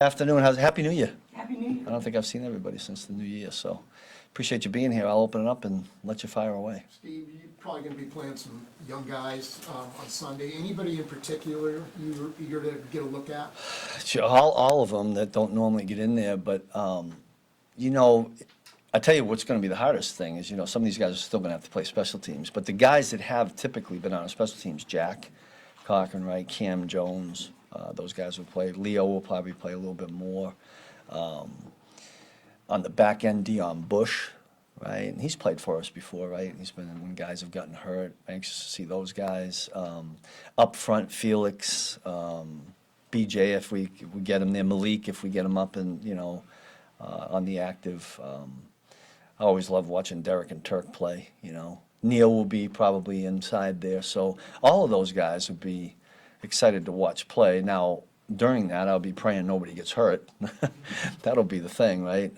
Afternoon. Happy New Year. Happy New Year. I don't think I've seen everybody since the New Year, so appreciate you being here. I'll open it up and let you fire away. Steve, you're probably going to be playing some young guys on Sunday. Anybody in particular you're eager to get a look at? Sure, all of them that don't normally get in there, but you know, I tell you what's going to be the hardest thing is, some of these guys are still going to have to play special teams, but the guys that have typically been on a special teams, Jack Cochran, right, Cam Jones, those guys will play. Leo will probably play a little bit more. On the back end, Dion Bush, right? And he's played for us before, right? He's been when guys have gotten hurt. Anxious to see those guys. Up front, Felix, BJ, if we get him there. Malik, if we get him up and on the active. I always love watching Derek and Turk play. Neil will be probably inside there. So all of those guys would be excited to watch play. Now, during that, I'll be praying nobody gets hurt. That'll be the thing, right?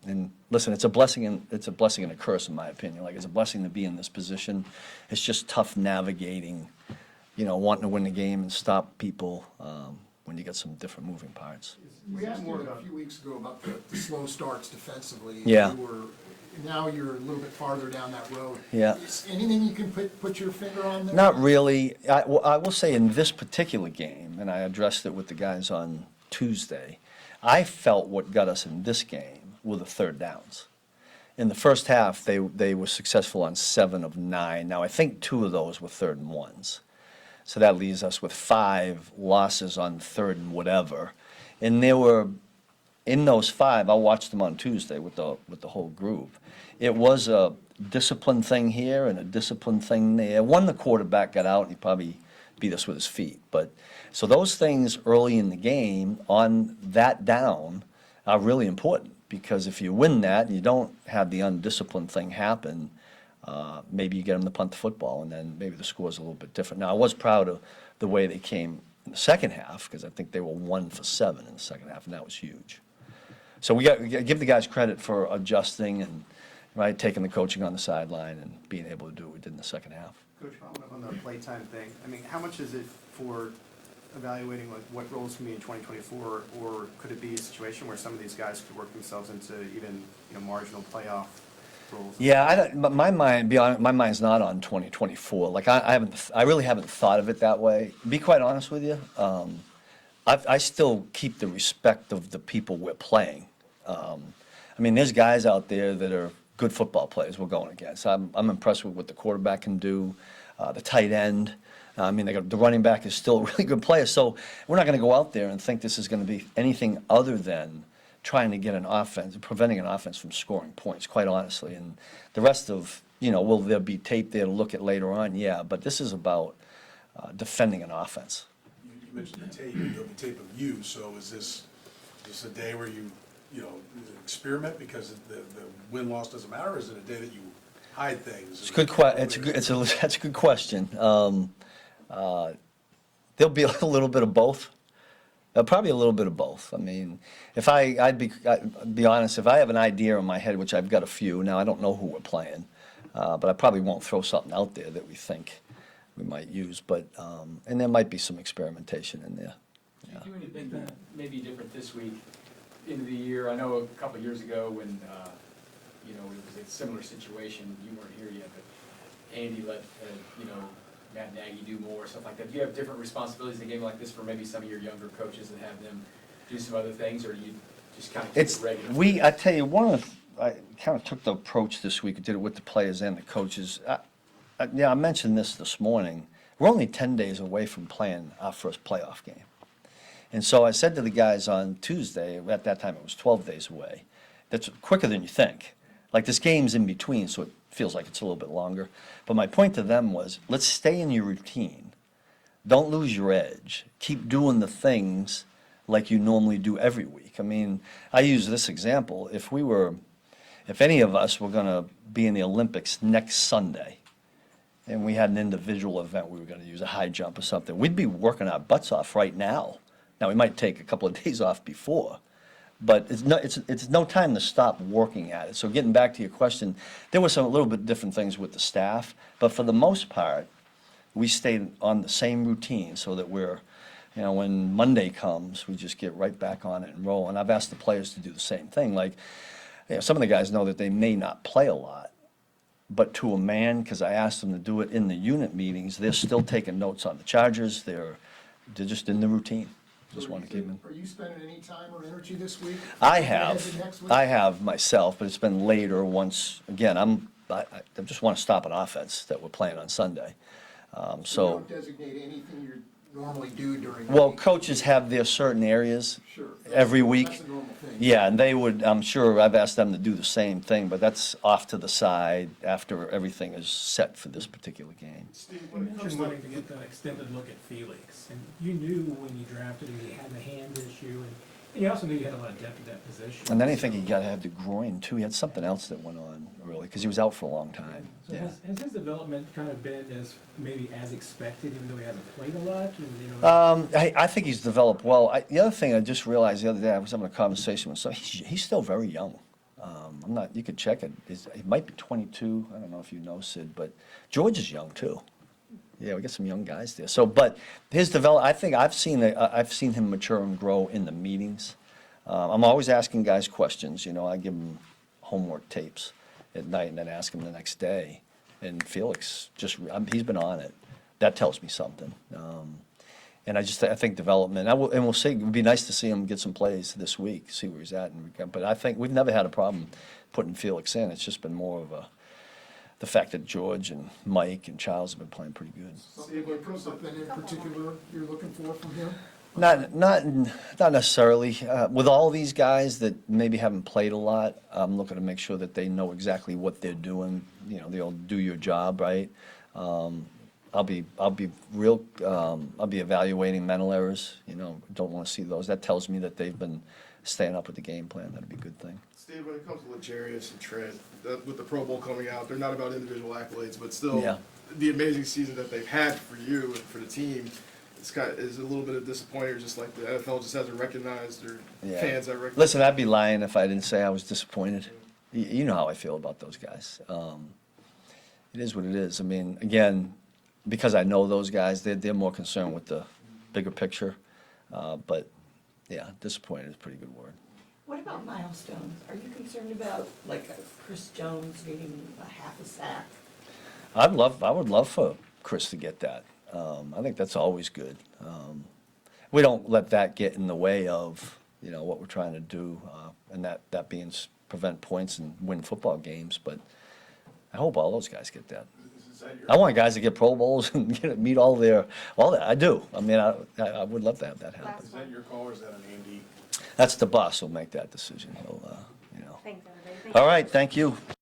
And listen, it's a blessing and a curse, in my opinion. Like, it's a blessing to be in this position. It's just tough navigating, wanting to win the game and stop people when you get some different moving parts. We asked you a few weeks ago about the slow starts defensively. Yeah. Now you're a little bit farther down that road. Yeah. Is anything you can put your finger on there? Not really. I will say in this particular game, and I addressed it with the guys on Tuesday, I felt what got us in this game were the third downs. In the first half, they were successful on 7 of 9. Now, I think 2 of those were 3rd and 1s. So that leaves us with 5 losses on 3rd and whatever. And there were, in those 5, I watched them on Tuesday with the whole group. It was a discipline thing here and a discipline thing there. One, the quarterback got out and he probably beat us with his feet. But so those things early in the game on that down are really important, because if you win that and you don't have the undisciplined thing happen, maybe you get them to punt the football and then maybe the score's a little bit different. Now, I was proud of the way they came in the second half, because I think they were 1 for 7 in the second half, and that was huge. So we got to give the guys credit for adjusting and taking the coaching on the sideline and being able to do what we did in the second half. Coach, following up on the playtime thing, I mean, how much is it for evaluating what roles can be in 2024, or could it be a situation where some of these guys could work themselves into even marginal playoff roles? Yeah, my mind's not on 2024. Like I really haven't thought of it that way. To be quite honest with you, I still keep the respect of the people we're playing. I mean, there's guys out there that are good football players we're going against. I'm impressed with what the quarterback can do, the tight end. I mean, the running back is still a really good player. So we're not going to go out there and think this is going to be anything other than trying to get an offense, preventing an offense from scoring points, quite honestly. And the rest of, will there be tape there to look at later on? Yeah, but this is about defending an offense. You mentioned the tape. There'll be tape of you. So is this a day where you experiment because the win-loss doesn't matter? Or is it a day that you hide things? It's a good that's a good question. There'll be a little bit of both. Probably a little bit of both. I mean, I'd be honest, if I have an idea in my head, which I've got a few, now I don't know who we're playing, but I probably won't throw something out there that we think we might use, but, and there might be some experimentation in there. Yeah. Did you do anything maybe different this week, into the year? I know a couple of years ago when, it was a similar situation, you weren't here yet, but Andy let, Matt Nagy do more, stuff like that. Do you have different responsibilities in a game like this for maybe some of your younger coaches and have them do some other things, or do you just kind of keep it regular? I tell you, I kind of took the approach this week, did it with the players and the coaches. I mentioned this morning. We're only 10 days away from playing our first playoff game. And so I said to the guys on Tuesday, at that time it was 12 days away, that's quicker than you think. Like, this game's in between, so it feels like it's a little bit longer. But my point to them was, let's stay in your routine. Don't lose your edge. Keep doing the things like you normally do every week. I mean, I use this example. If any of us were going to be in the Olympics next Sunday, and we had an individual event, we were going to use a high jump or something, we'd be working our butts off right now. Now, we might take a couple of days off before, but it's no time to stop working at it. So getting back to your question, there were a little bit different things with the staff, but for the most part, we stayed on the same routine so that we're You know, when Monday comes, we just get right back on it and roll. And I've asked the players to do the same thing. Like, you know, some of the guys know that they may not play a lot, but to a man, because I asked them to do it in the unit meetings, they're still taking notes on the Chargers. They're just in the routine. Just want to keep them. Are you spending any time or energy this week? I Ahead to have, next week? I have myself, but it's been later once, again, I just want to stop an offense that we're playing on Sunday. You So, don't designate anything you normally do during the well, week? coaches have their certain areas Sure. every week. That's a normal thing. Yeah, and they would, I'm sure, I've asked them to do the same thing, but that's off to the side after everything is set for this particular game. Steve, You when it comes mentioned to, wanting to get that extended look at Felix, and you knew when you drafted him, he had the hand issue, and you also knew you had a lot of depth at that position. And then I think he got to have the groin too. He had something else that went on really, because he was out for a long time. So Yeah. has his development kind of been maybe as expected, even though he hasn't played a lot, and, you know? I think he's developed well. The other thing I just realized the other day, I was having a conversation with someone, he's still very young. I'm not, you could check it, he might be 22, I don't know if you know, Sid, but George is young too. Yeah, we got some young guys there. So, but his I think I've seen him mature and grow in the meetings. I'm always asking guys questions, you know, I give them homework tapes at night and then ask them the next day. And Felix, he's been on it. That tells me something. And I think development, and we'll see, it would be nice to see him get some plays this week, see where he's at. But I think we've never had a problem putting Felix in. It's just been more of the fact that George and Mike and Charles have been playing pretty good. Something in particular you're looking for from him? Not necessarily. With all these guys that maybe haven't played a lot, I'm looking to make sure that they know exactly what they're doing. You know, they'll do your job, right? I'll be evaluating mental errors. You know, don't want to see those. That tells me that they've been staying up with the game plan. That'd be a good thing. Steve, when it comes to L'Jarius and Trent, with the Pro Bowl coming out, they're not about individual accolades, but still, Yeah. the amazing season that they've had for you and for the team is a little bit of disappointing, or just like the NFL just hasn't recognized, or Yeah. fans that recognize. Listen, I'd be lying if I didn't say I was disappointed. You know how I feel about those guys. It is what it is. I mean, again, because I know those guys, they're more concerned with the bigger picture. But yeah, disappointed is a pretty good word. What about milestones? Are you concerned about, like, Chris Jones getting a half a sack? I would love for Chris to get that. I think that's always good. We don't let that get in the way of, you know, what we're trying to do, and that being prevent points and win football games. But I hope all those guys get that. is that your? I want guys to get Pro Bowls and meet all that. I do. I mean, I would love to have that happen. Is that your call, or is that an Andy? That's the boss who'll make that decision. He'll, you know. Thanks, everybody. All right, thank you.